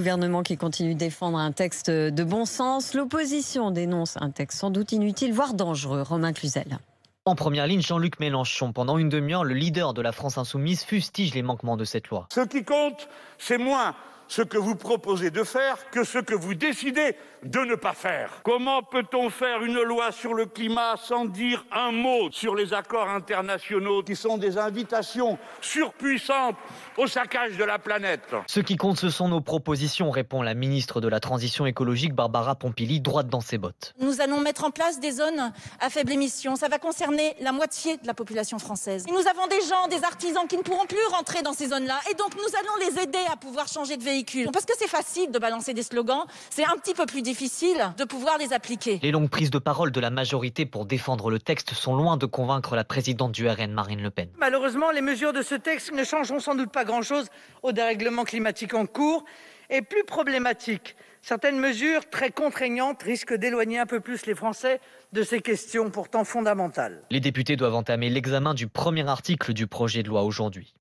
gouvernement qui continue de défendre un texte de bon sens. L'opposition dénonce un texte sans doute inutile, voire dangereux. Romain Cluzel. En première ligne, Jean-Luc Mélenchon. Pendant une demi-heure, le leader de la France Insoumise fustige les manquements de cette loi. Ce qui compte, c'est moins ce que vous proposez de faire que ce que vous décidez de ne pas faire. Comment peut-on faire une loi sur le climat sans dire un mot sur les accords internationaux qui sont des invitations surpuissantes au saccage de la planète? Ce qui compte, ce sont nos propositions, répond la ministre de la Transition écologique, Barbara Pompili, droite dans ses bottes. Nous allons mettre en place des zones à faible émission. Ça va concerner la moitié de la population française. Et nous avons des gens, des artisans qui ne pourront plus rentrer dans ces zones-là. Et donc, nous allons les aider à pouvoir changer de véhicule. Parce que c'est facile de balancer des slogans, c'est un petit peu plus difficile de pouvoir les appliquer. Les longues prises de parole de la majorité pour défendre le texte sont loin de convaincre la présidente du RN, Marine Le Pen. Malheureusement, les mesures de ce texte ne changeront sans doute pas grand-chose au dérèglement climatique en cours. Et plus problématique, certaines mesures très contraignantes risquent d'éloigner un peu plus les Français de ces questions pourtant fondamentales. Les députés doivent entamer l'examen du premier article du projet de loi aujourd'hui.